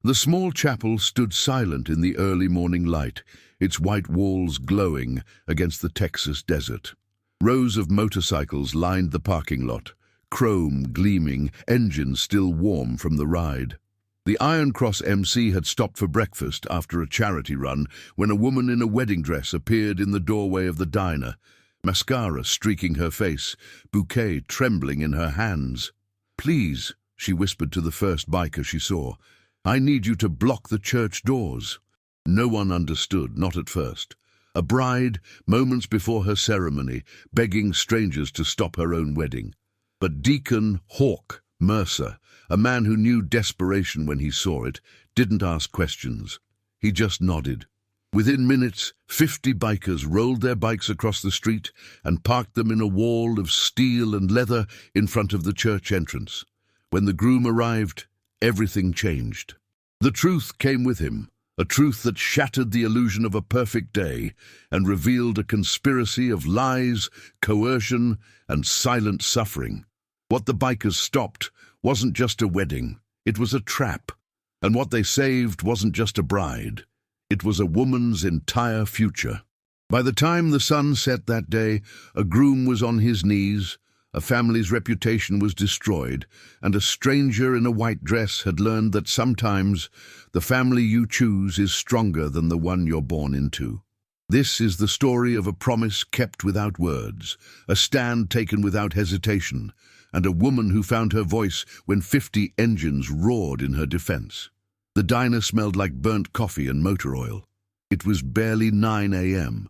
The small chapel stood silent in the early morning light, its white walls glowing against the Texas desert. Rows of motorcycles lined the parking lot, chrome gleaming, engines still warm from the ride. The Iron Cross MC had stopped for breakfast after a charity run when a woman in a wedding dress appeared in the doorway of the diner, mascara streaking her face, bouquet trembling in her hands. "Please," she whispered to the first biker she saw, "I need you to block the church doors." No one understood, not at first. A bride, moments before her ceremony, begging strangers to stop her own wedding. But Deacon Hawk Mercer, a man who knew desperation when he saw it, didn't ask questions. He just nodded. Within minutes, 50 bikers rolled their bikes across the street and parked them in a wall of steel and leather in front of the church entrance. When the groom arrived, everything changed. The truth came with him, a truth that shattered the illusion of a perfect day and revealed a conspiracy of lies, coercion, and silent suffering. What the bikers stopped wasn't just a wedding, it was a trap. And what they saved wasn't just a bride, it was a woman's entire future. By the time the sun set that day, a groom was on his knees, a family's reputation was destroyed, and a stranger in a white dress had learned that sometimes the family you choose is stronger than the one you're born into. This is the story of a promise kept without words, a stand taken without hesitation, and a woman who found her voice when 50 engines roared in her defense. The diner smelled like burnt coffee and motor oil. It was barely 9 a.m.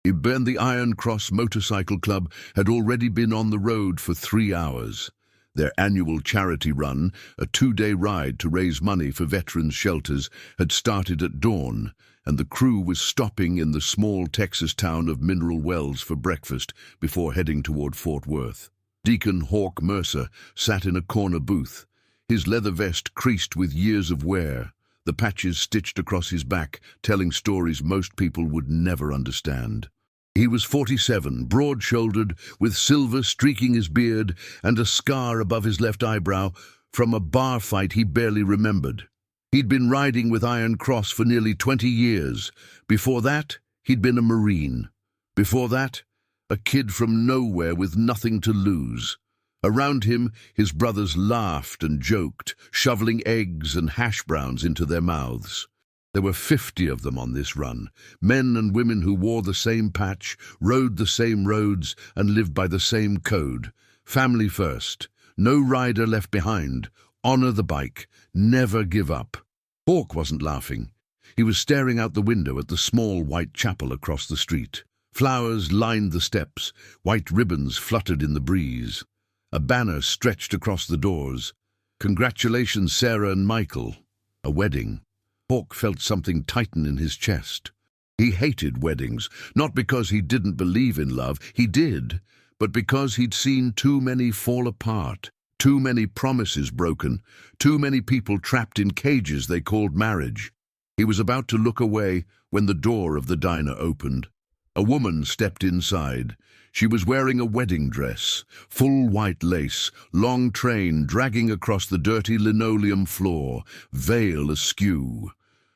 The Iron Cross Motorcycle Club had already been on the road for 3 hours. Their annual charity run, a 2-day ride to raise money for veterans' shelters, had started at dawn, and the crew was stopping in the small Texas town of Mineral Wells for breakfast before heading toward Fort Worth. Deacon Hawk Mercer sat in a corner booth, his leather vest creased with years of wear, the patches stitched across his back, telling stories most people would never understand. He was 47, broad-shouldered, with silver streaking his beard and a scar above his left eyebrow from a bar fight he barely remembered. He'd been riding with Iron Cross for nearly 20 years. Before that, he'd been a Marine. Before that, a kid from nowhere with nothing to lose. Around him, his brothers laughed and joked, shoveling eggs and hash browns into their mouths. There were 50 of them on this run, men and women who wore the same patch, rode the same roads, and lived by the same code. Family first, no rider left behind, honor the bike, never give up. Hawk wasn't laughing. He was staring out the window at the small white chapel across the street. Flowers lined the steps, white ribbons fluttered in the breeze. A banner stretched across the doors. "Congratulations, Sarah and Michael." A wedding. Hawk felt something tighten in his chest. He hated weddings, not because he didn't believe in love, he did, but because he'd seen too many fall apart, too many promises broken, too many people trapped in cages they called marriage. He was about to look away when the door of the diner opened. A woman stepped inside. She was wearing a wedding dress, full white lace, long train dragging across the dirty linoleum floor, veil askew.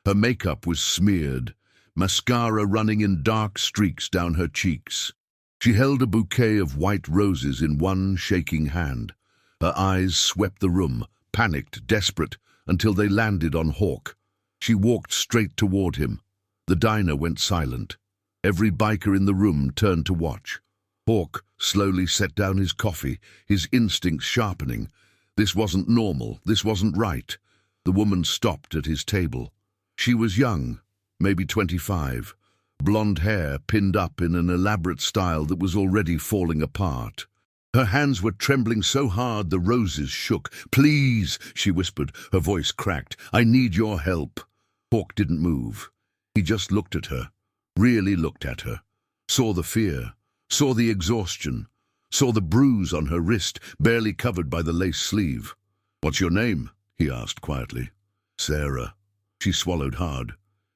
Her makeup was smeared, mascara running in dark streaks down her cheeks. She held a bouquet of white roses in one shaking hand. Her eyes swept the room, panicked, desperate, until they landed on Hawk. She walked straight toward him. The diner went silent. Every biker in the room turned to watch. Hawk slowly set down his coffee, his instincts sharpening. This wasn't normal, this wasn't right. The woman stopped at his table. She was young, maybe 25, blonde hair pinned up in an elaborate style that was already falling apart. Her hands were trembling so hard the roses shook. "Please," she whispered, her voice cracked, "I need your help." Hawk didn't move. He just looked at her, really looked at her, saw the fear, saw the exhaustion, saw the bruise on her wrist, barely covered by the lace sleeve. "What's your name?" he asked quietly. "Sarah." She swallowed hard.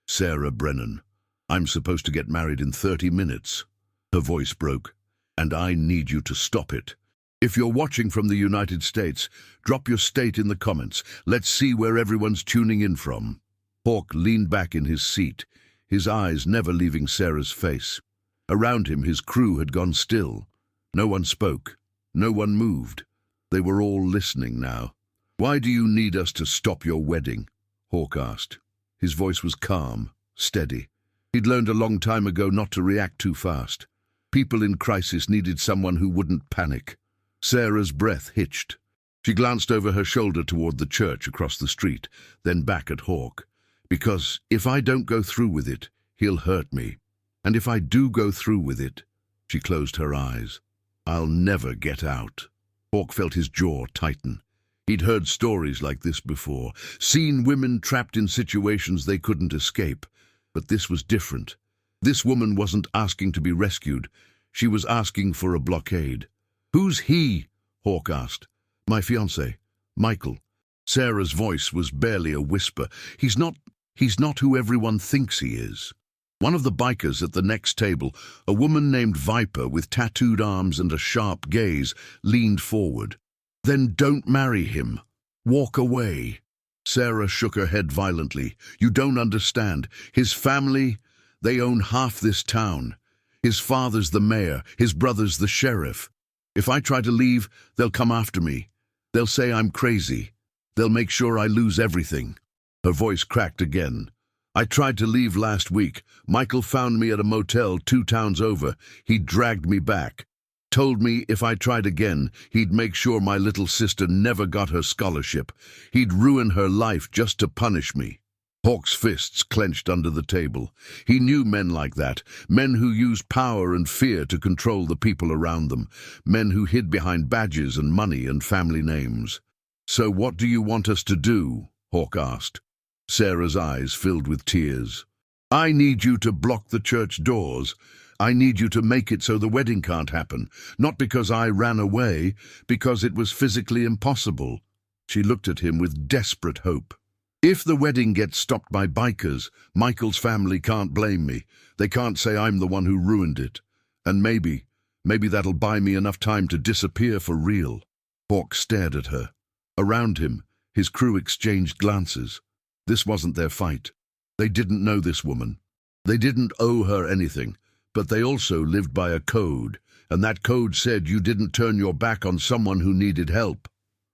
"Sarah Brennan. I'm supposed to get married in 30 minutes. Her voice broke. "And I need you to stop it." If you're watching from the United States, drop your state in the comments. Let's see where everyone's tuning in from. Hawk leaned back in his seat, his eyes never leaving Sarah's face. Around him, his crew had gone still. No one spoke. No one moved. They were all listening now. "Why do you need us to stop your wedding?" Hawk asked. His voice was calm, steady. He'd learned a long time ago not to react too fast. People in crisis needed someone who wouldn't panic. Sarah's breath hitched. She glanced over her shoulder toward the church across the street, then back at Hawk. "Because if I don't go through with it, he'll hurt me. And if I do go through with it," she closed her eyes, "I'll never get out." Hawk felt his jaw tighten. He'd heard stories like this before, seen women trapped in situations they couldn't escape. But this was different. This woman wasn't asking to be rescued. She was asking for a blockade. "Who's he?" Hawk asked. "My fiancé, Michael." Sarah's voice was barely a whisper. He's not who everyone thinks he is." One of the bikers at the next table, a woman named Viper with tattooed arms and a sharp gaze, leaned forward. "Then don't marry him. Walk away." Sarah shook her head violently. "You don't understand. His family, they own half this town. His father's the mayor, his brother's the sheriff. If I try to leave, they'll come after me. They'll say I'm crazy. They'll make sure I lose everything." Her voice cracked again. "I tried to leave last week. Michael found me at a motel 2 towns over. He dragged me back. Told me if I tried again, he'd make sure my little sister never got her scholarship. He'd ruin her life just to punish me." Hawk's fists clenched under the table. He knew men like that, men who used power and fear to control the people around them, men who hid behind badges and money and family names. "So what do you want us to do?" Hawk asked. Sarah's eyes filled with tears. "I need you to block the church doors. I need you to make it so the wedding can't happen. Not because I ran away, because it was physically impossible." She looked at him with desperate hope. "If the wedding gets stopped by bikers, Michael's family can't blame me. They can't say I'm the one who ruined it. And maybe that'll buy me enough time to disappear for real." Hawk stared at her. Around him, his crew exchanged glances. This wasn't their fight. They didn't know this woman. They didn't owe her anything, but they also lived by a code, and that code said you didn't turn your back on someone who needed help.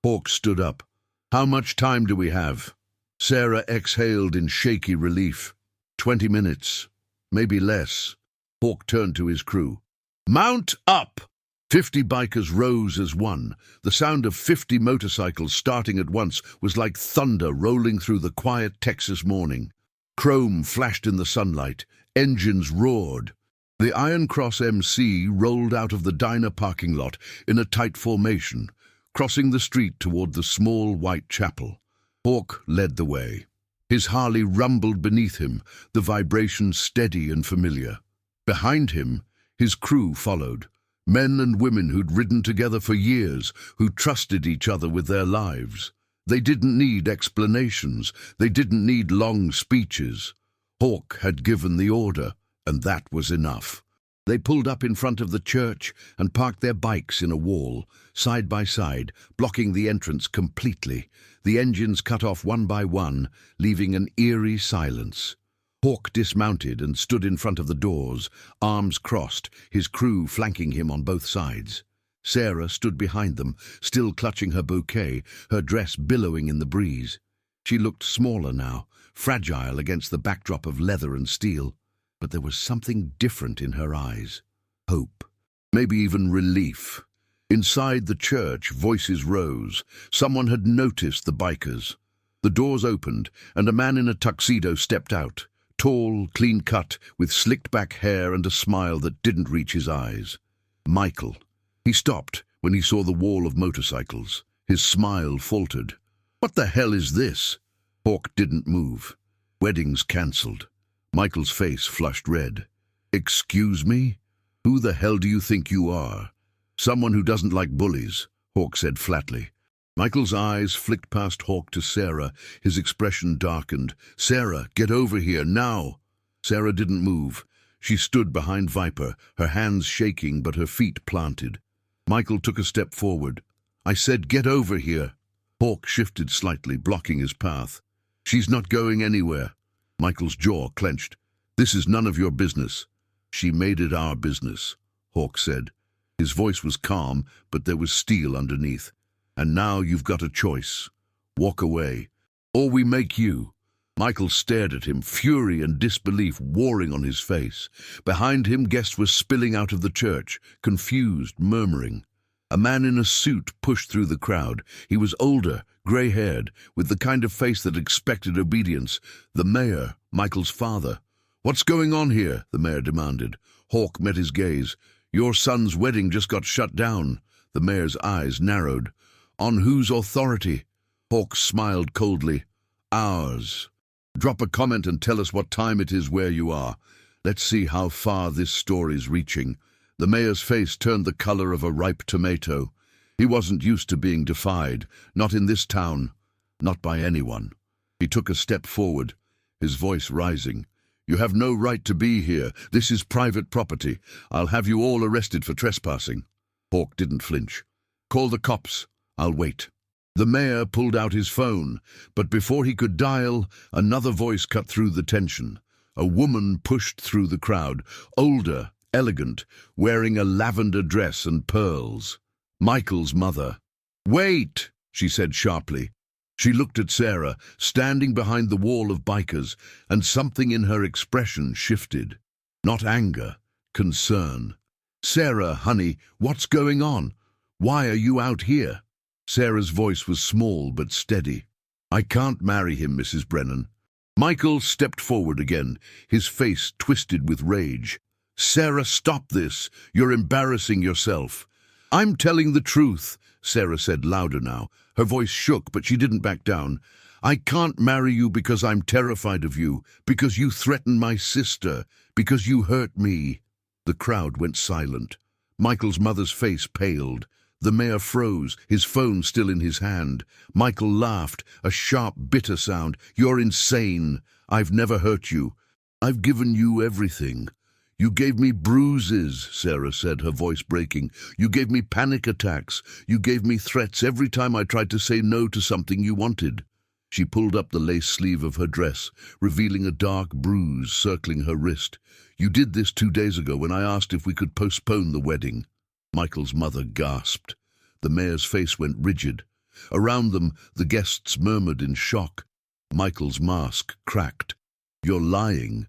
Hawk stood up. "How much time do we have?" Sarah exhaled in shaky relief. 20 minutes, maybe less." Hawk turned to his crew. "Mount up!" 50 bikers rose as one. The sound of 50 motorcycles starting at once was like thunder rolling through the quiet Texas morning. Chrome flashed in the sunlight. Engines roared. The Iron Cross MC rolled out of the diner parking lot in a tight formation, crossing the street toward the small white chapel. Hawk led the way. His Harley rumbled beneath him, the vibration steady and familiar. Behind him, his crew followed. Men and women who'd ridden together for years, who trusted each other with their lives. They didn't need explanations. They didn't need long speeches. Hawk had given the order, and that was enough. They pulled up in front of the church and parked their bikes in a wall, side by side, blocking the entrance completely. The engines cut off one by one, leaving an eerie silence. Hawk dismounted and stood in front of the doors, arms crossed, his crew flanking him on both sides. Sarah stood behind them, still clutching her bouquet, her dress billowing in the breeze. She looked smaller now, fragile against the backdrop of leather and steel. But there was something different in her eyes. Hope. Maybe even relief. Inside the church, voices rose. Someone had noticed the bikers. The doors opened, and a man in a tuxedo stepped out. Tall, clean-cut, with slicked-back hair and a smile that didn't reach his eyes. Michael. He stopped when he saw the wall of motorcycles. His smile faltered. "What the hell is this?" Hawk didn't move. "Wedding's cancelled." Michael's face flushed red. "Excuse me? Who the hell do you think you are?" "Someone who doesn't like bullies," Hawk said flatly. Michael's eyes flicked past Hawk to Sarah, his expression darkened. "Sarah, get over here, now!" Sarah didn't move. She stood behind Viper, her hands shaking but her feet planted. Michael took a step forward. "I said get over here." Hawk shifted slightly, blocking his path. "She's not going anywhere." Michael's jaw clenched. "This is none of your business." "She made it our business," Hawk said. His voice was calm, but there was steel underneath. "And now you've got a choice. Walk away, or we make you." Michael stared at him, fury and disbelief warring on his face. Behind him, guests were spilling out of the church, confused, murmuring. A man in a suit pushed through the crowd. He was older, grey-haired, with the kind of face that expected obedience. The mayor, Michael's father. "What's going on here?" the mayor demanded. Hawk met his gaze. "Your son's wedding just got shut down." The mayor's eyes narrowed. "On whose authority?" Hawk smiled coldly. "Ours. Drop a comment and tell us what time it is where you are. Let's see how far this story's reaching." The mayor's face turned the color of a ripe tomato. He wasn't used to being defied, not in this town, not by anyone. He took a step forward, his voice rising. "You have no right to be here. This is private property. I'll have you all arrested for trespassing." Hawk didn't flinch. "Call the cops. I'll wait." The mayor pulled out his phone, but before he could dial, another voice cut through the tension. A woman pushed through the crowd, older, elegant, wearing a lavender dress and pearls. Michael's mother. "Wait!" she said sharply. She looked at Sarah, standing behind the wall of bikers, and something in her expression shifted. Not anger, concern. "Sarah, honey, what's going on? Why are you out here?" Sarah's voice was small but steady. "I can't marry him, Mrs. Brennan." Michael stepped forward again, his face twisted with rage. "Sarah, stop this. You're embarrassing yourself." "I'm telling the truth," Sarah said louder now. Her voice shook, but she didn't back down. "I can't marry you because I'm terrified of you, because you threatened my sister, because you hurt me." The crowd went silent. Michael's mother's face paled. The mayor froze, his phone still in his hand. Michael laughed, a sharp, bitter sound. "You're insane. I've never hurt you. I've given you everything." "You gave me bruises," Sarah said, her voice breaking. "You gave me panic attacks. You gave me threats every time I tried to say no to something you wanted." She pulled up the lace sleeve of her dress, revealing a dark bruise circling her wrist. "You did this 2 days ago when I asked if we could postpone the wedding." Michael's mother gasped. The mayor's face went rigid. Around them, the guests murmured in shock. Michael's mask cracked. "You're lying.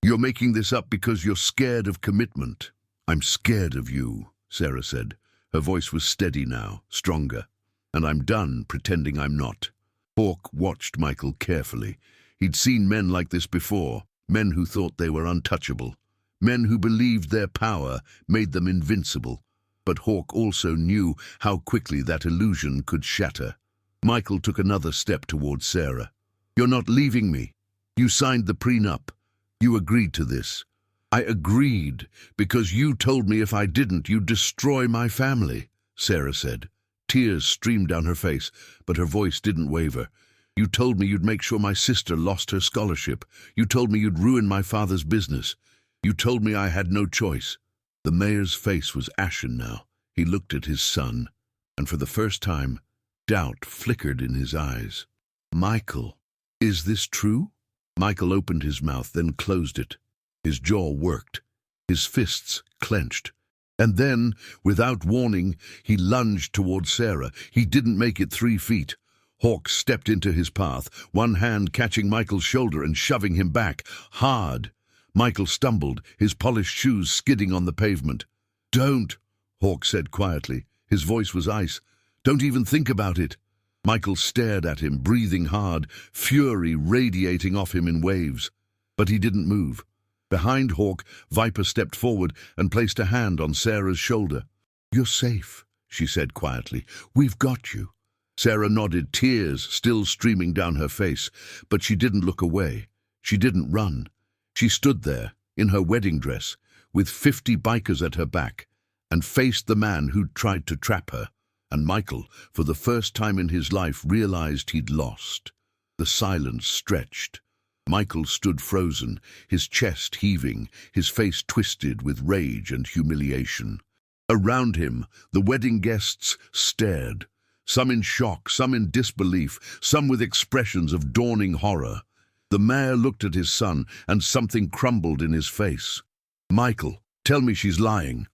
You're making this up because you're scared of commitment." "I'm scared of you," Sarah said. Her voice was steady now, stronger. "And I'm done pretending I'm not." Hawk watched Michael carefully. He'd seen men like this before, men who thought they were untouchable, men who believed their power made them invincible. But Hawk also knew how quickly that illusion could shatter. Michael took another step towards Sarah. "You're not leaving me. You signed the prenup. You agreed to this." "I agreed because you told me if I didn't, you'd destroy my family," Sarah said. Tears streamed down her face, but her voice didn't waver. "You told me you'd make sure my sister lost her scholarship. You told me you'd ruin my father's business. You told me I had no choice." The mayor's face was ashen now. He looked at his son, and for the first time, doubt flickered in his eyes. "Michael, is this true?" Michael opened his mouth, then closed it. His jaw worked. His fists clenched. And then, without warning, he lunged toward Sarah. He didn't make it 3 feet. Hawk stepped into his path, one hand catching Michael's shoulder and shoving him back, hard. Michael stumbled, his polished shoes skidding on the pavement. "Don't," Hawk said quietly. His voice was ice. "Don't even think about it." Michael stared at him, breathing hard, fury radiating off him in waves. But he didn't move. Behind Hawk, Viper stepped forward and placed a hand on Sarah's shoulder. "You're safe," she said quietly. "We've got you." Sarah nodded, tears still streaming down her face, but she didn't look away. She didn't run. She stood there, in her wedding dress, with 50 bikers at her back, and faced the man who'd tried to trap her. And Michael, for the first time in his life, realized he'd lost. The silence stretched. Michael stood frozen, his chest heaving, his face twisted with rage and humiliation. Around him, the wedding guests stared, some in shock, some in disbelief, some with expressions of dawning horror. The mayor looked at his son, and something crumbled in his face. "Michael, tell me she's lying."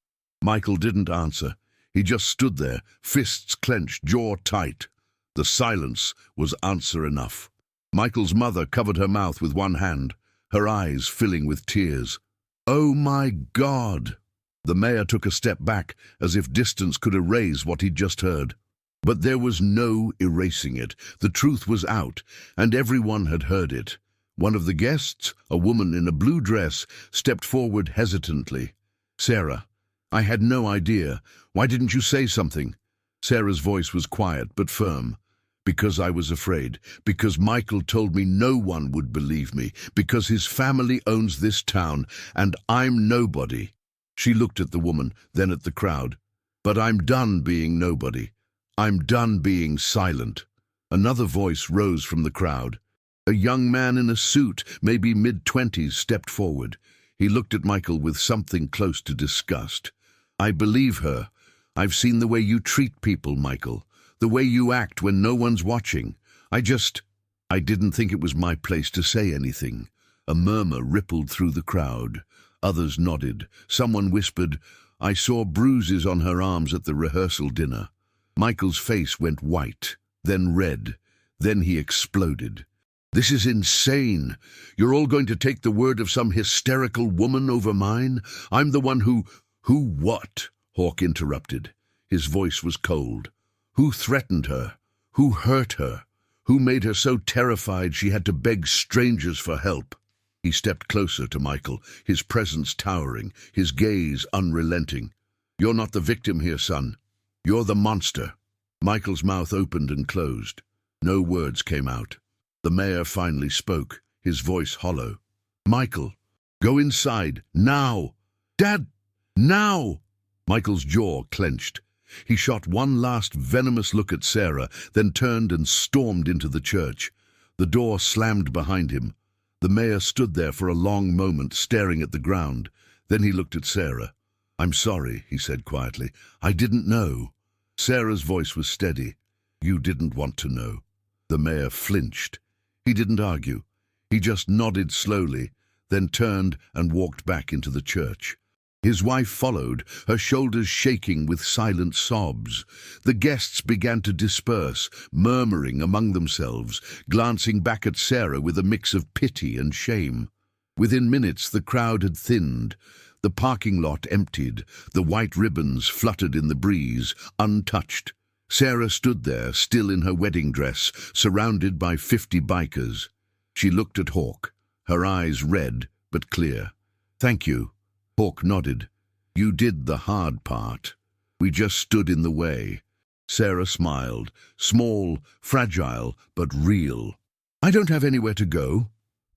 Michael didn't answer. He just stood there, fists clenched, jaw tight. The silence was answer enough. Michael's mother covered her mouth with one hand, her eyes filling with tears. "Oh my God!" The mayor took a step back, as if distance could erase what he'd just heard. But there was no erasing it. The truth was out, and everyone had heard it. One of the guests, a woman in a blue dress, stepped forward hesitantly. "Sarah, I had no idea. Why didn't you say something?" Sarah's voice was quiet but firm. "Because I was afraid. Because Michael told me no one would believe me. Because his family owns this town, and I'm nobody." She looked at the woman, then at the crowd. "But I'm done being nobody. I'm done being silent." Another voice rose from the crowd. A young man in a suit, maybe mid-20s, stepped forward. He looked at Michael with something close to disgust. "I believe her. I've seen the way you treat people, Michael. The way you act when no one's watching. I didn't think it was my place to say anything." A murmur rippled through the crowd. Others nodded. Someone whispered, "I saw bruises on her arms at the rehearsal dinner." Michael's face went white, then red. Then he exploded. "This is insane. You're all going to take the word of some hysterical woman over mine? I'm the one who what?" Hawk interrupted. His voice was cold. "Who threatened her? Who hurt her? Who made her so terrified she had to beg strangers for help?" He stepped closer to Michael, his presence towering, his gaze unrelenting. "You're not the victim here, son. You're the monster." Michael's mouth opened and closed. No words came out. The mayor finally spoke, his voice hollow. "Michael, go inside, now! Dad, now!" Michael's jaw clenched. He shot one last venomous look at Sarah, then turned and stormed into the church. The door slammed behind him. The mayor stood there for a long moment, staring at the ground. Then he looked at Sarah. "I'm sorry," he said quietly. "I didn't know." Sarah's voice was steady. "You didn't want to know." The mayor flinched. He didn't argue. He just nodded slowly, then turned and walked back into the church. His wife followed, her shoulders shaking with silent sobs. The guests began to disperse, murmuring among themselves, glancing back at Sarah with a mix of pity and shame. Within minutes, the crowd had thinned. The parking lot emptied. The white ribbons fluttered in the breeze, untouched. Sarah stood there, still in her wedding dress, surrounded by 50 bikers. She looked at Hawk, her eyes red but clear. "Thank you." Hawk nodded. "You did the hard part. We just stood in the way." Sarah smiled, small, fragile, but real. "I don't have anywhere to go."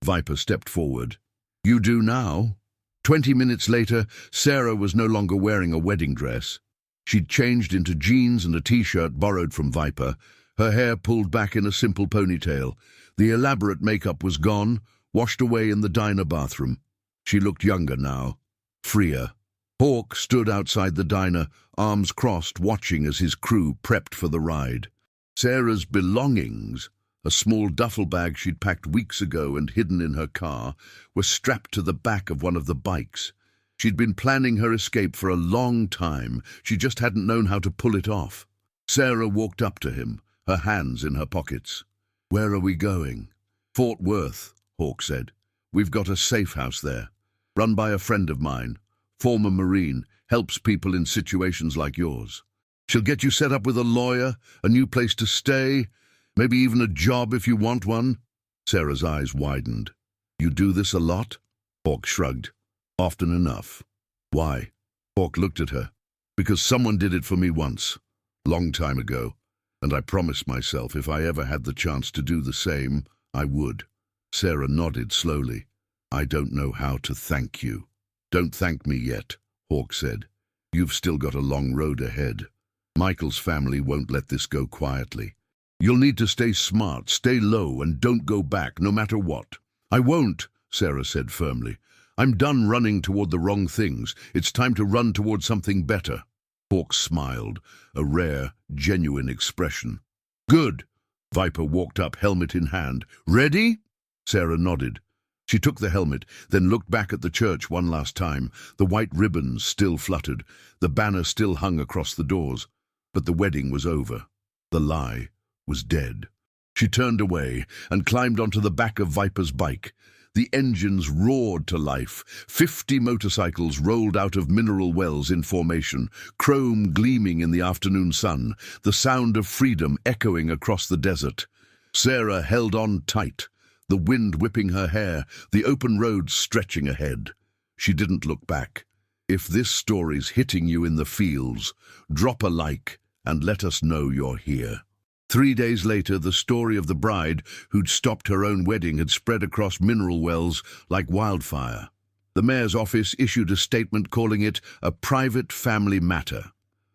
Viper stepped forward. "You do now." 20 minutes later, Sarah was no longer wearing a wedding dress. She'd changed into jeans and a t-shirt borrowed from Viper, her hair pulled back in a simple ponytail. The elaborate makeup was gone, washed away in the diner bathroom. She looked younger now, freer. Hawk stood outside the diner, arms crossed, watching as his crew prepped for the ride. Sarah's belongings, a small duffel bag she'd packed weeks ago and hidden in her car, were strapped to the back of one of the bikes. She'd been planning her escape for a long time. She just hadn't known how to pull it off. Sarah walked up to him, her hands in her pockets. "Where are we going?" "Fort Worth," Hawk said. "We've got a safe house there, run by a friend of mine, former Marine, helps people in situations like yours. She'll get you set up with a lawyer, a new place to stay, maybe even a job if you want one." Sarah's eyes widened. "You do this a lot?" Hawk shrugged. "Often enough." "Why?" Hawk looked at her. "Because someone did it for me once, long time ago, and I promised myself if I ever had the chance to do the same, I would." Sarah nodded slowly. "I don't know how to thank you." "Don't thank me yet," Hawk said. "You've still got a long road ahead. Michael's family won't let this go quietly. You'll need to stay smart, stay low, and don't go back, no matter what." "I won't," Sarah said firmly. "I'm done running toward the wrong things. It's time to run toward something better." Hawk smiled, a rare, genuine expression. Good. Viper walked up, helmet in hand. Ready? Sarah nodded. She took the helmet, then looked back at the church one last time. The white ribbons still fluttered. The banner still hung across the doors. But the wedding was over. The lie was dead. She turned away and climbed onto the back of Viper's bike. The engines roared to life. 50 motorcycles rolled out of mineral wells in formation, chrome gleaming in the afternoon sun, the sound of freedom echoing across the desert. Sarah held on tight, the wind whipping her hair, the open road stretching ahead. She didn't look back. If this story's hitting you in the feels, drop a like and let us know you're here. 3 days later, the story of the bride who'd stopped her own wedding had spread across mineral wells like wildfire. The mayor's office issued a statement calling it a private family matter.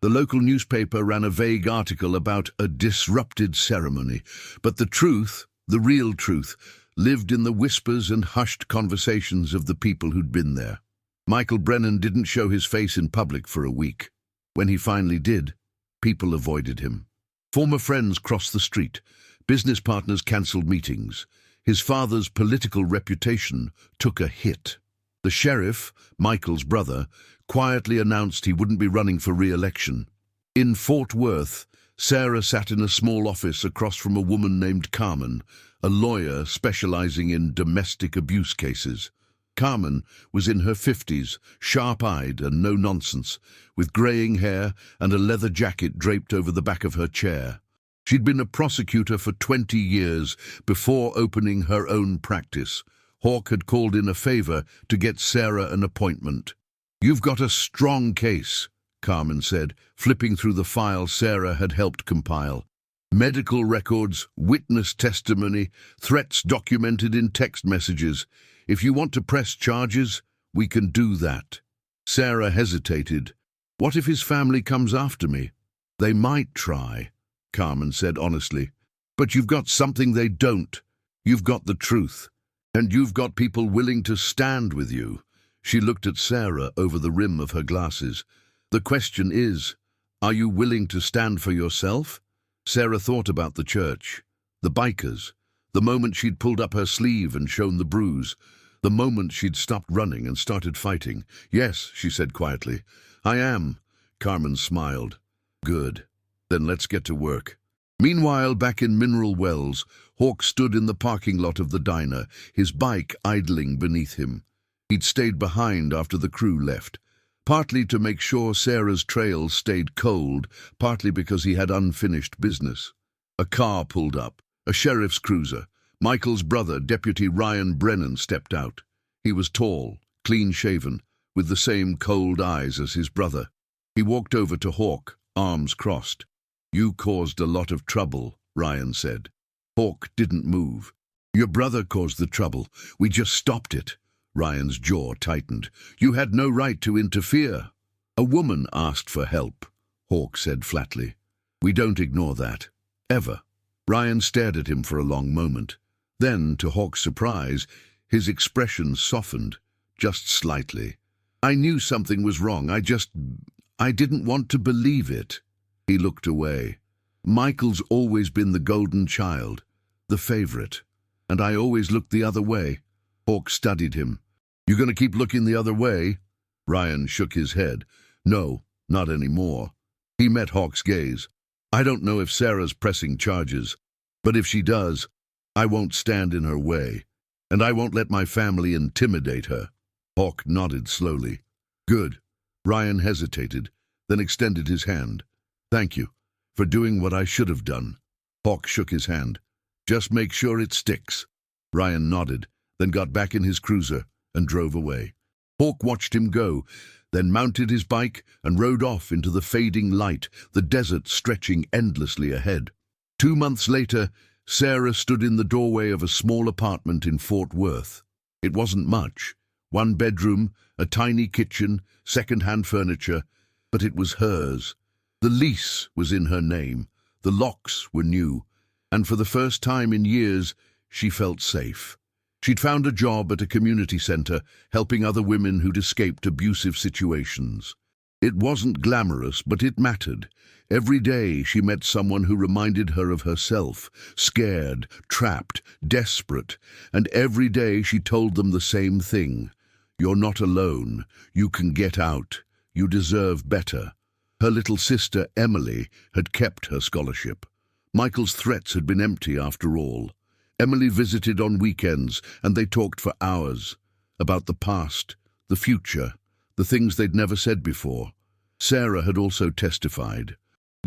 The local newspaper ran a vague article about a disrupted ceremony, but the truth, the real truth, lived in the whispers and hushed conversations of the people who'd been there. Michael Brennan didn't show his face in public for a week. When he finally did, people avoided him. Former friends crossed the street. Business partners cancelled meetings. His father's political reputation took a hit. The sheriff, Michael's brother, quietly announced he wouldn't be running for re-election. In Fort Worth, Sarah sat in a small office across from a woman named Carmen, a lawyer specializing in domestic abuse cases. Carmen was in her 50s, sharp-eyed and no-nonsense, with greying hair and a leather jacket draped over the back of her chair. She'd been a prosecutor for 20 years before opening her own practice. Hawk had called in a favor to get Sarah an appointment. "You've got a strong case," Carmen said, flipping through the file Sarah had helped compile. "Medical records, witness testimony, threats documented in text messages. If you want to press charges, we can do that." Sarah hesitated. "What if his family comes after me?" "They might try," Carmen said honestly. "But you've got something they don't. You've got the truth. And you've got people willing to stand with you." She looked at Sarah over the rim of her glasses. "The question is, are you willing to stand for yourself?" Sarah thought about the church, the bikers, the moment she'd pulled up her sleeve and shown the bruise, the moment she'd stopped running and started fighting. "Yes," she said quietly. "I am." Carmen smiled. "Good. Then let's get to work." Meanwhile, back in Mineral Wells, Hawk stood in the parking lot of the diner, his bike idling beneath him. He'd stayed behind after the crew left, partly to make sure Sarah's trail stayed cold, partly because he had unfinished business. A car pulled up, a sheriff's cruiser. Michael's brother, Deputy Ryan Brennan, stepped out. He was tall, clean-shaven, with the same cold eyes as his brother. He walked over to Hawk, arms crossed. "You caused a lot of trouble," Ryan said. Hawk didn't move. "Your brother caused the trouble. We just stopped it." Ryan's jaw tightened. "You had no right to interfere." "A woman asked for help," Hawk said flatly. "We don't ignore that. Ever." Ryan stared at him for a long moment. Then, to Hawk's surprise, his expression softened, just slightly. "I knew something was wrong. I didn't want to believe it." He looked away. "Michael's always been the golden child, the favorite, and I always looked the other way." Hawk studied him. "You gonna keep looking the other way?" Ryan shook his head. "No, not anymore." He met Hawk's gaze. "I don't know if Sarah's pressing charges, but if she does, I won't stand in her way, and I won't let my family intimidate her." Hawk nodded slowly. "Good." Ryan hesitated, then extended his hand. "Thank you for doing what I should have done." Hawk shook his hand. "Just make sure it sticks." Ryan nodded, then got back in his cruiser and drove away. Hawk watched him go, then mounted his bike and rode off into the fading light, the desert stretching endlessly ahead. 2 months later, Sarah stood in the doorway of a small apartment in Fort Worth. It wasn't much. 1 bedroom, a tiny kitchen, second-hand furniture, but it was hers. The lease was in her name, the locks were new, and for the first time in years, she felt safe. She'd found a job at a community center, helping other women who'd escaped abusive situations. It wasn't glamorous, but it mattered. Every day she met someone who reminded her of herself, scared, trapped, desperate, and every day she told them the same thing. You're not alone. You can get out. You deserve better. Her little sister, Emily, had kept her scholarship. Michael's threats had been empty after all. Emily visited on weekends, and they talked for hours about the past, the future, the things they'd never said before. Sarah had also testified.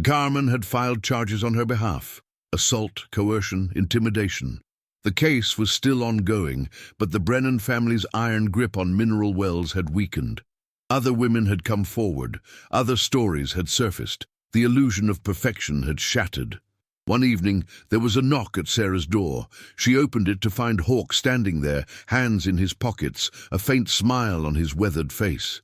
Carmen had filed charges on her behalf: assault, coercion, intimidation. The case was still ongoing, but the Brennan family's iron grip on mineral wells had weakened. Other women had come forward. Other stories had surfaced. The illusion of perfection had shattered. One evening, there was a knock at Sarah's door. She opened it to find Hawk standing there, hands in his pockets, a faint smile on his weathered face.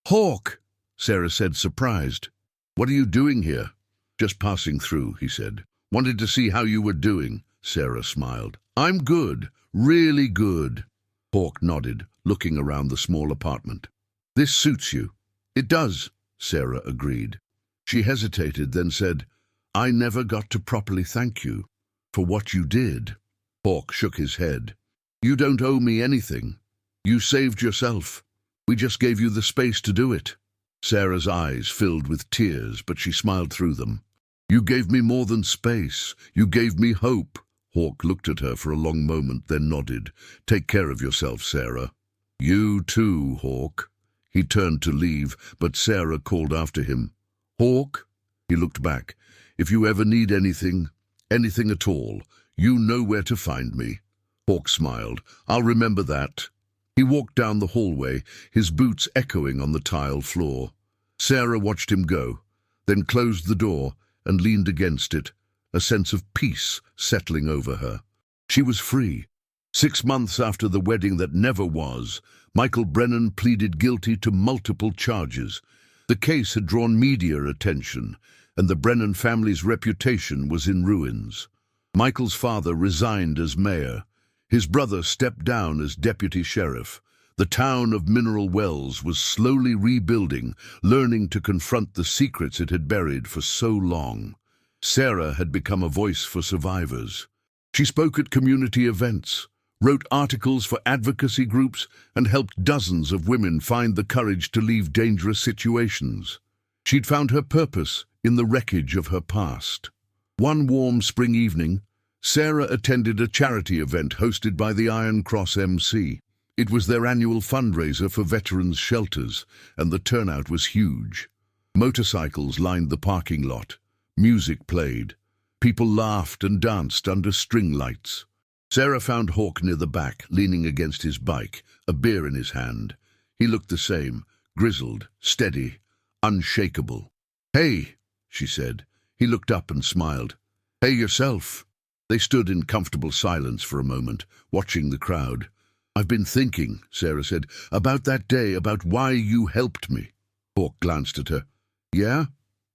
"Hawk!" Sarah said, surprised. "What are you doing here?" "Just passing through," he said. "Wanted to see how you were doing." Sarah smiled. "I'm good, really good." Hawk nodded, looking around the small apartment. "This suits you." "It does," Sarah agreed. She hesitated, then said, "I never got to properly thank you for what you did." Hawk shook his head. "You don't owe me anything. You saved yourself. We just gave you the space to do it." Sarah's eyes filled with tears, but she smiled through them. "You gave me more than space. You gave me hope." Hawk looked at her for a long moment, then nodded. "Take care of yourself, Sarah." "You too, Hawk." He turned to leave, but Sarah called after him. "Hawk?" He looked back. "If you ever need anything at all, you know where to find me." Hawk smiled. "I'll remember that." He walked down the hallway, his boots echoing on the tile floor. Sarah watched him go, then closed the door and leaned against it, a sense of peace settling over her. She was free. 6 months after the wedding that never was, Michael Brennan pleaded guilty to multiple charges. The case had drawn media attention, and the Brennan family's reputation was in ruins. Michael's father resigned as mayor. His brother stepped down as deputy sheriff. The town of Mineral Wells was slowly rebuilding, learning to confront the secrets it had buried for so long. Sarah had become a voice for survivors. She spoke at community events, wrote articles for advocacy groups, and helped dozens of women find the courage to leave dangerous situations. She'd found her purpose in the wreckage of her past. One warm spring evening, Sarah attended a charity event hosted by the Iron Cross MC. It was their annual fundraiser for veterans' shelters, and the turnout was huge. Motorcycles lined the parking lot. Music played. People laughed and danced under string lights. Sarah found Hawk near the back, leaning against his bike, a beer in his hand. He looked the same, grizzled, steady, unshakable. "Hey," she said. He looked up and smiled. "Hey yourself." They stood in comfortable silence for a moment, watching the crowd. "I've been thinking," Sarah said, "about that day, about why you helped me." Hawk glanced at her. "Yeah?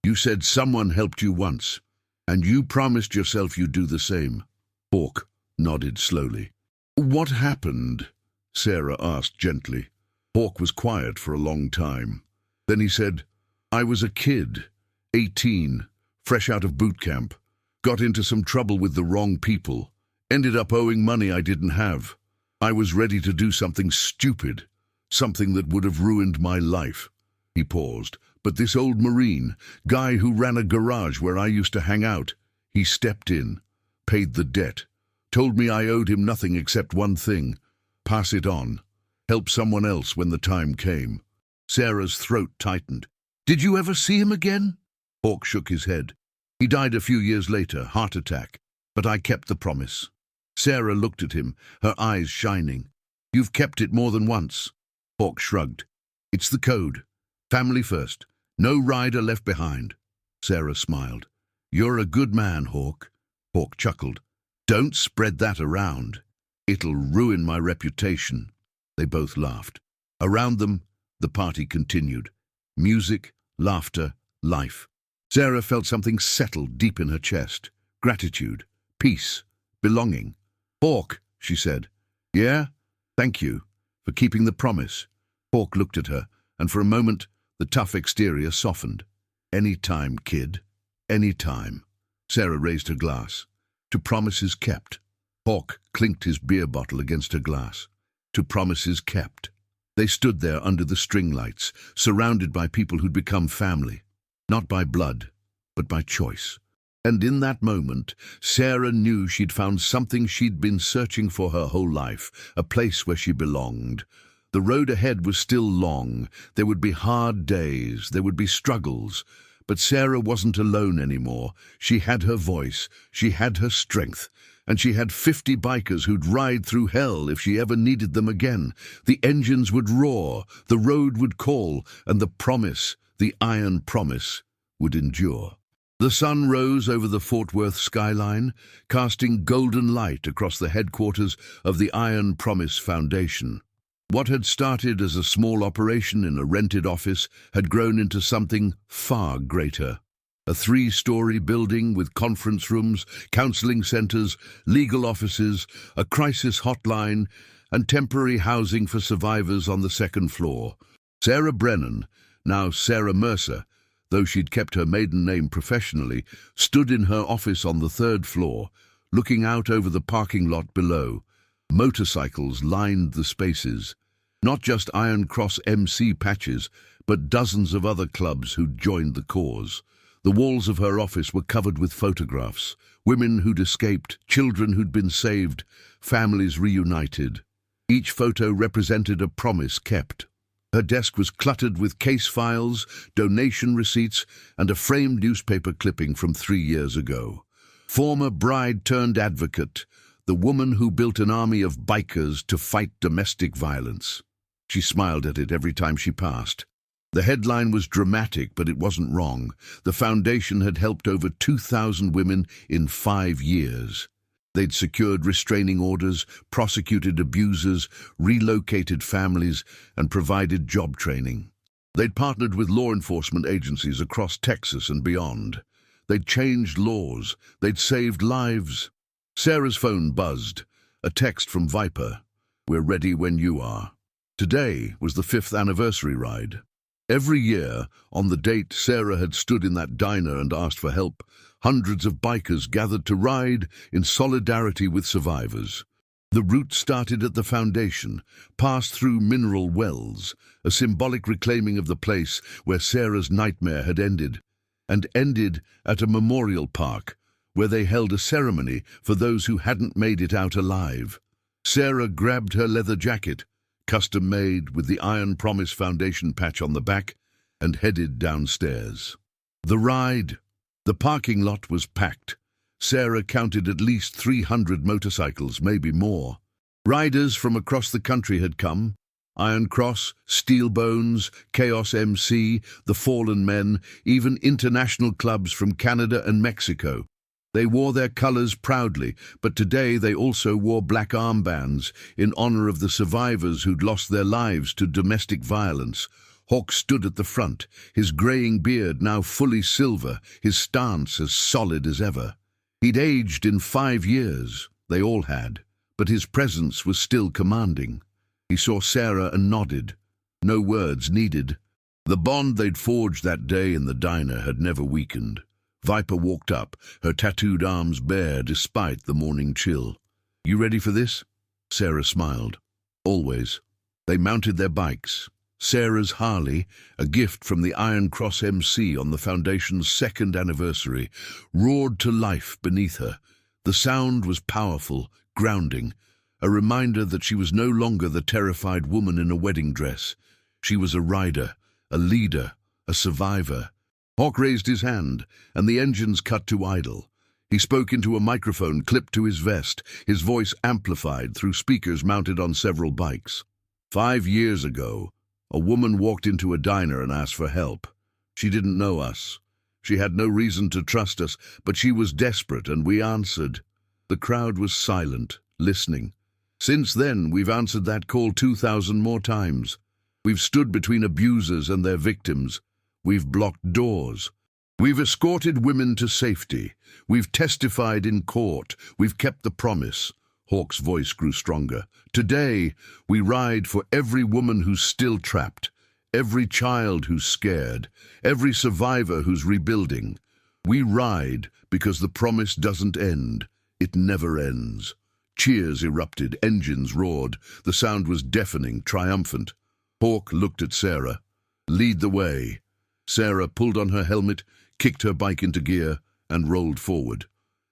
You said someone helped you once, and you promised yourself you'd do the same." Hawk nodded slowly. "What happened?" Sarah asked gently. Hawk was quiet for a long time. Then he said, "I was a kid, 18, fresh out of boot camp. Got into some trouble with the wrong people. Ended up owing money I didn't have. I was ready to do something stupid, something that would have ruined my life." He paused. "But this old Marine, guy who ran a garage where I used to hang out, he stepped in, paid the debt, told me I owed him nothing except one thing: pass it on, help someone else when the time came." Sarah's throat tightened. "Did you ever see him again?" Hawk shook his head. "He died a few years later, heart attack, but I kept the promise." Sarah looked at him, her eyes shining. "You've kept it more than once." Hawk shrugged. "It's the code. Family first. No rider left behind." Sarah smiled. "You're a good man, Hawk." Hawk chuckled. "Don't spread that around. It'll ruin my reputation." They both laughed. Around them, the party continued. Music, laughter, life. Sarah felt something settle deep in her chest. Gratitude, peace, belonging. "Hawk," she said. "Yeah? Thank you for keeping the promise." Hawk looked at her, and for a moment The tough exterior softened. "Any time, kid. Any time." Sarah raised her glass. "To promises kept." Hawk clinked his beer bottle against her glass. "To promises kept." They stood there under the string lights, surrounded by people who'd become family. Not by blood, but by choice. And in that moment, Sarah knew she'd found something she'd been searching for her whole life, a place where she belonged. The road ahead was still long. There would be hard days, there would be struggles. But Sarah wasn't alone anymore. She had her voice, she had her strength, and she had 50 bikers who'd ride through hell if she ever needed them again. The engines would roar, the road would call, and the promise, the iron promise, would endure. The sun rose over the Fort Worth skyline, casting golden light across the headquarters of the Iron Promise Foundation. What had started as a small operation in a rented office had grown into something far greater. A 3-story building with conference rooms, counseling centers, legal offices, a crisis hotline, and temporary housing for survivors on the 2nd floor. Sarah Brennan, now Sarah Mercer, though she'd kept her maiden name professionally, stood in her office on the 3rd floor, looking out over the parking lot below. Motorcycles lined the spaces. Not just Iron Cross MC patches, but dozens of other clubs who'd joined the cause. The walls of her office were covered with photographs. Women who'd escaped, children who'd been saved, families reunited. Each photo represented a promise kept. Her desk was cluttered with case files, donation receipts, and a framed newspaper clipping from 3 years ago. Former bride-turned-advocate, the woman who built an army of bikers to fight domestic violence. She smiled at it every time she passed. The headline was dramatic, but it wasn't wrong. The foundation had helped over 2,000 women in 5 years. They'd secured restraining orders, prosecuted abusers, relocated families, and provided job training. They'd partnered with law enforcement agencies across Texas and beyond. They'd changed laws. They'd saved lives. Sarah's phone buzzed. A text from Viper. "We're ready when you are." Today was the 5th anniversary ride. Every year, on the date Sarah had stood in that diner and asked for help, hundreds of bikers gathered to ride in solidarity with survivors. The route started at the foundation, passed through mineral wells, a symbolic reclaiming of the place where Sarah's nightmare had ended, and ended at a memorial park, where they held a ceremony for those who hadn't made it out alive. Sarah grabbed her leather jacket, custom-made with the Iron Promise Foundation patch on the back, and headed downstairs. The ride. The parking lot was packed. Sarah counted at least 300 motorcycles, maybe more. Riders from across the country had come. Iron Cross, Steel Bones, Chaos MC, The Fallen Men, even international clubs from Canada and Mexico. They wore their colors proudly, but today they also wore black armbands in honor of the survivors who'd lost their lives to domestic violence. Hawk stood at the front, his graying beard now fully silver, his stance as solid as ever. He'd aged in 5 years, they all had, but his presence was still commanding. He saw Sarah and nodded. No words needed. The bond they'd forged that day in the diner had never weakened. Viper walked up, her tattooed arms bare despite the morning chill. "You ready for this?" Sarah smiled. "Always." They mounted their bikes. Sarah's Harley, a gift from the Iron Cross MC on the Foundation's 2nd anniversary, roared to life beneath her. The sound was powerful, grounding, a reminder that she was no longer the terrified woman in a wedding dress. She was a rider, a leader, a survivor. Hawk raised his hand, and the engines cut to idle. He spoke into a microphone clipped to his vest, his voice amplified through speakers mounted on several bikes. 5 years ago, a woman walked into a diner and asked for help. She didn't know us. She had no reason to trust us, but she was desperate, and we answered. The crowd was silent, listening. Since then, we've answered that call 2,000 more times. We've stood between abusers and their victims. We've blocked doors. We've escorted women to safety. We've testified in court. We've kept the promise. Hawk's voice grew stronger. Today, we ride for every woman who's still trapped, every child who's scared, every survivor who's rebuilding. We ride because the promise doesn't end. It never ends. Cheers erupted, engines roared. The sound was deafening, triumphant. Hawk looked at Sarah. Lead the way. Sarah pulled on her helmet, kicked her bike into gear, and rolled forward.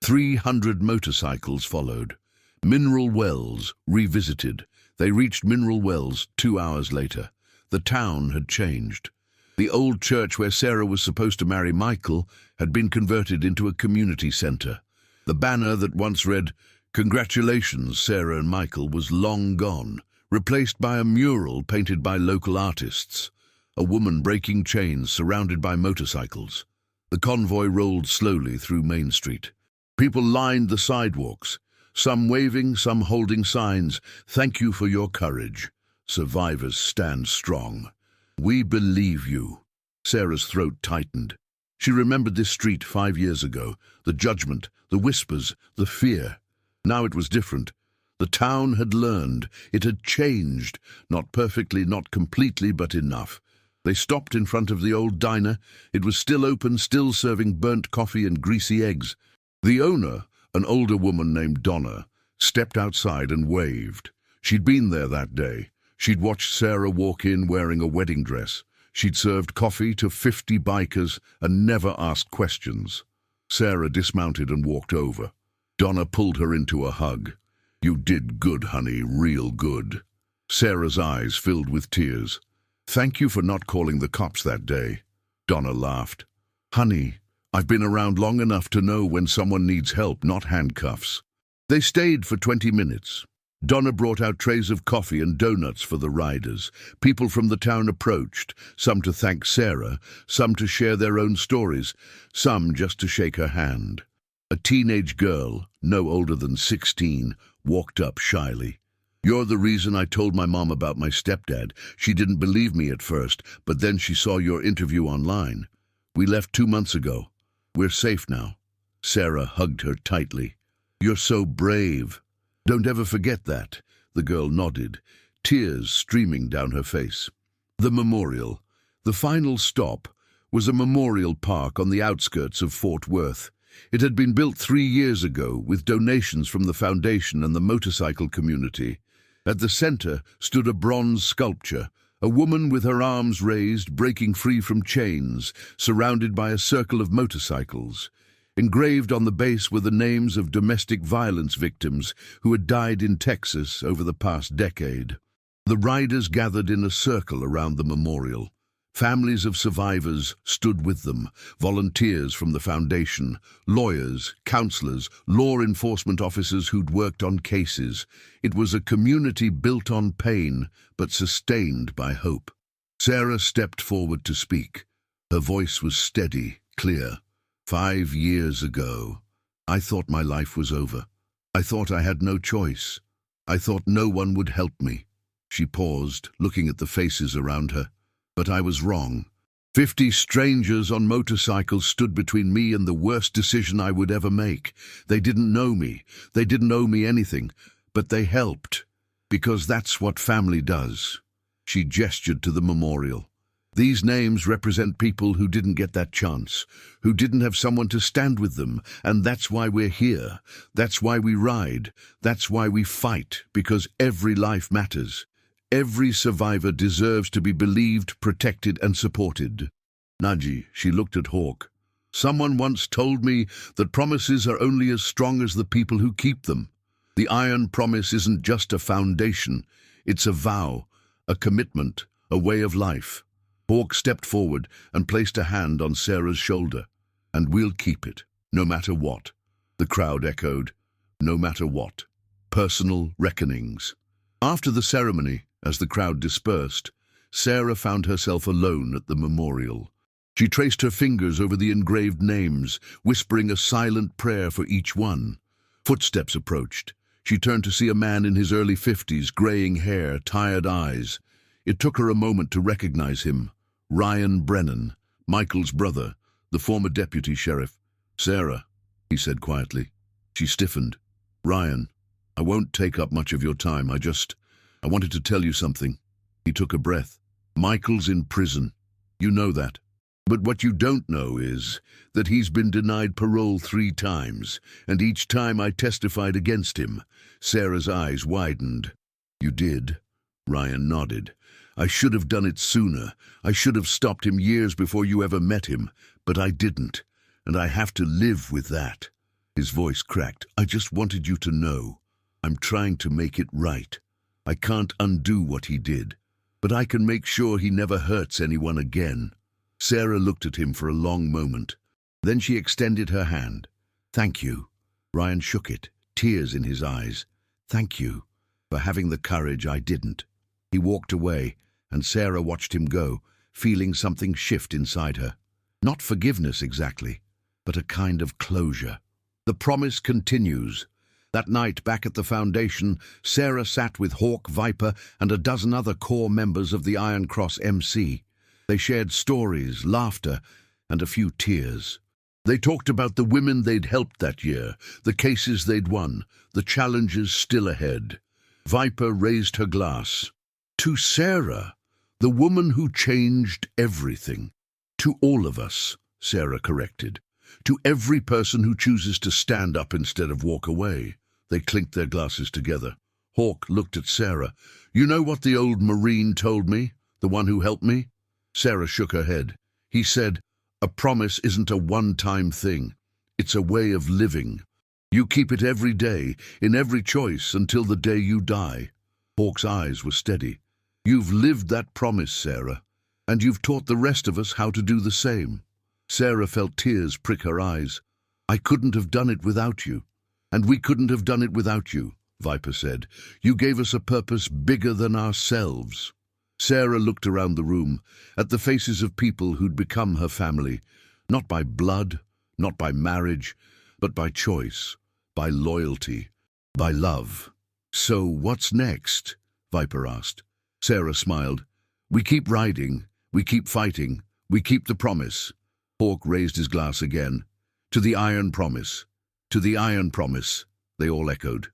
300 motorcycles followed. Mineral Wells revisited. They reached Mineral Wells 2 hours later. The town had changed. The old church where Sarah was supposed to marry Michael had been converted into a community center. The banner that once read, "Congratulations, Sarah and Michael," was long gone, replaced by a mural painted by local artists. A woman breaking chains surrounded by motorcycles. The convoy rolled slowly through Main Street. People lined the sidewalks, some waving, some holding signs. "Thank you for your courage. Survivors stand strong. We believe you." Sarah's throat tightened. She remembered this street 5 years ago, the judgment, the whispers, the fear. Now it was different. The town had learned. It had changed. Not perfectly, not completely, but enough. They stopped in front of the old diner. It was still open, still serving burnt coffee and greasy eggs. The owner, an older woman named Donna, stepped outside and waved. She'd been there that day. She'd watched Sarah walk in wearing a wedding dress. She'd served coffee to 50 bikers and never asked questions. Sarah dismounted and walked over. Donna pulled her into a hug. "You did good, honey, real good." Sarah's eyes filled with tears. "Thank you for not calling the cops that day." Donna laughed. "Honey, I've been around long enough to know when someone needs help, not handcuffs." They stayed for 20 minutes. Donna brought out trays of coffee and donuts for the riders. People from the town approached, some to thank Sarah, some to share their own stories, some just to shake her hand. A teenage girl, no older than 16, walked up shyly. "You're the reason I told my mom about my stepdad. She didn't believe me at first, but then she saw your interview online. We left 2 months ago. We're safe now." Sarah hugged her tightly. "You're so brave." "Don't ever forget that." The girl nodded, tears streaming down her face. The memorial. The final stop was a memorial park on the outskirts of Fort Worth. It had been built 3 years ago with donations from the foundation and the motorcycle community. At the center stood a bronze sculpture, a woman with her arms raised, breaking free from chains, surrounded by a circle of motorcycles. Engraved on the base were the names of domestic violence victims who had died in Texas over the past decade. The riders gathered in a circle around the memorial. Families of survivors stood with them, volunteers from the foundation, lawyers, counselors, law enforcement officers who'd worked on cases. It was a community built on pain, but sustained by hope. Sarah stepped forward to speak. Her voice was steady, clear. 5 years ago, I thought my life was over. I thought I had no choice. I thought no one would help me." She paused, looking at the faces around her. "But I was wrong. 50 strangers on motorcycles stood between me and the worst decision I would ever make. They didn't know me. They didn't owe me anything. But they helped. Because that's what family does." She gestured to the memorial. "These names represent people who didn't get that chance, who didn't have someone to stand with them, and that's why we're here. That's why we ride. That's why we fight, because every life matters. Every survivor deserves to be believed, protected, and supported." Naji, she looked at Hawk. "Someone once told me that promises are only as strong as the people who keep them. The iron promise isn't just a foundation. It's a vow, a commitment, a way of life." Hawk stepped forward and placed a hand on Sarah's shoulder. "And we'll keep it, no matter what." The crowd echoed, "No matter what." Personal reckonings. After the ceremony, as the crowd dispersed, Sarah found herself alone at the memorial. She traced her fingers over the engraved names, whispering a silent prayer for each one. Footsteps approached. She turned to see a man in his early 50s, graying hair, tired eyes. It took her a moment to recognize him. Ryan Brennan, Michael's brother, the former deputy sheriff. "Sarah," he said quietly. She stiffened. "Ryan, I won't take up much of your time. I wanted to tell you something." He took a breath. Michael's in prison. You know that. But what you don't know is that he's been denied parole 3 times, and each time I testified against him. Sarah's eyes widened. You did? Ryan nodded. I should have done it sooner. I should have stopped him years before you ever met him, but I didn't, and I have to live with that. His voice cracked. I just wanted you to know. I'm trying to make it right. I can't undo what he did, but I can make sure he never hurts anyone again. Sarah looked at him for a long moment. Then she extended her hand. Thank you. Ryan shook it, tears in his eyes. Thank you for having the courage I didn't. He walked away, and Sarah watched him go, feeling something shift inside her. Not forgiveness exactly, but a kind of closure. The promise continues. That night, back at the foundation, Sarah sat with Hawk, Viper, and a dozen other core members of the Iron Cross MC. They shared stories, laughter, and a few tears. They talked about the women they'd helped that year, the cases they'd won, the challenges still ahead. Viper raised her glass. To Sarah, the woman who changed everything. To all of us, Sarah corrected. To every person who chooses to stand up instead of walk away. They clinked their glasses together. Hawk looked at Sarah. You know what the old Marine told me? The one who helped me? Sarah shook her head. He said, a promise isn't a one-time thing. It's a way of living. You keep it every day, in every choice, until the day you die. Hawk's eyes were steady. You've lived that promise, Sarah, and you've taught the rest of us how to do the same. Sarah felt tears prick her eyes. I couldn't have done it without you. And we couldn't have done it without you, Viper said. You gave us a purpose bigger than ourselves. Sarah looked around the room, at the faces of people who'd become her family, not by blood, not by marriage, but by choice, by loyalty, by love. So what's next? Viper asked. Sarah smiled. We keep riding, we keep fighting, we keep the promise. Hawk raised his glass again. To the Iron Promise. To the Iron Promise, they all echoed.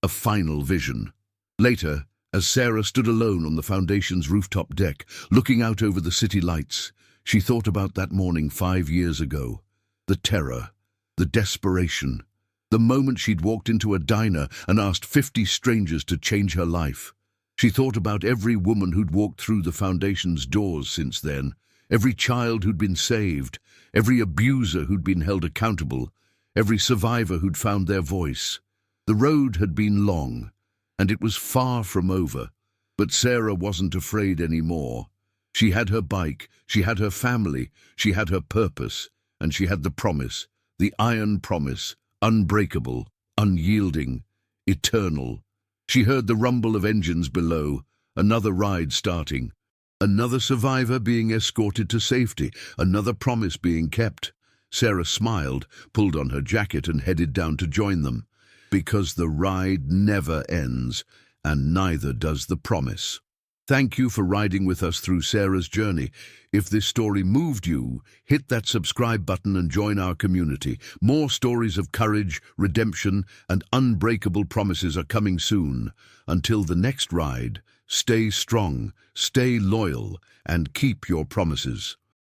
A final vision. Later, as Sarah stood alone on the Foundation's rooftop deck, looking out over the city lights, she thought about that morning 5 years ago. The terror, the desperation, the moment she'd walked into a diner and asked 50 strangers to change her life. She thought about every woman who'd walked through the Foundation's doors since then, every child who'd been saved, every abuser who'd been held accountable, every survivor who'd found their voice. The road had been long, and it was far from over, but Sarah wasn't afraid anymore. She had her bike, she had her family, she had her purpose, and she had the promise, the Iron Promise, unbreakable, unyielding, eternal. She heard the rumble of engines below, another ride starting, another survivor being escorted to safety, another promise being kept. Sarah smiled, pulled on her jacket and headed down to join them. Because the ride never ends, and neither does the promise. Thank you for riding with us through Sarah's journey. If this story moved you, hit that subscribe button and join our community. More stories of courage, redemption, and unbreakable promises are coming soon. Until the next ride, stay strong, stay loyal, and keep your promises.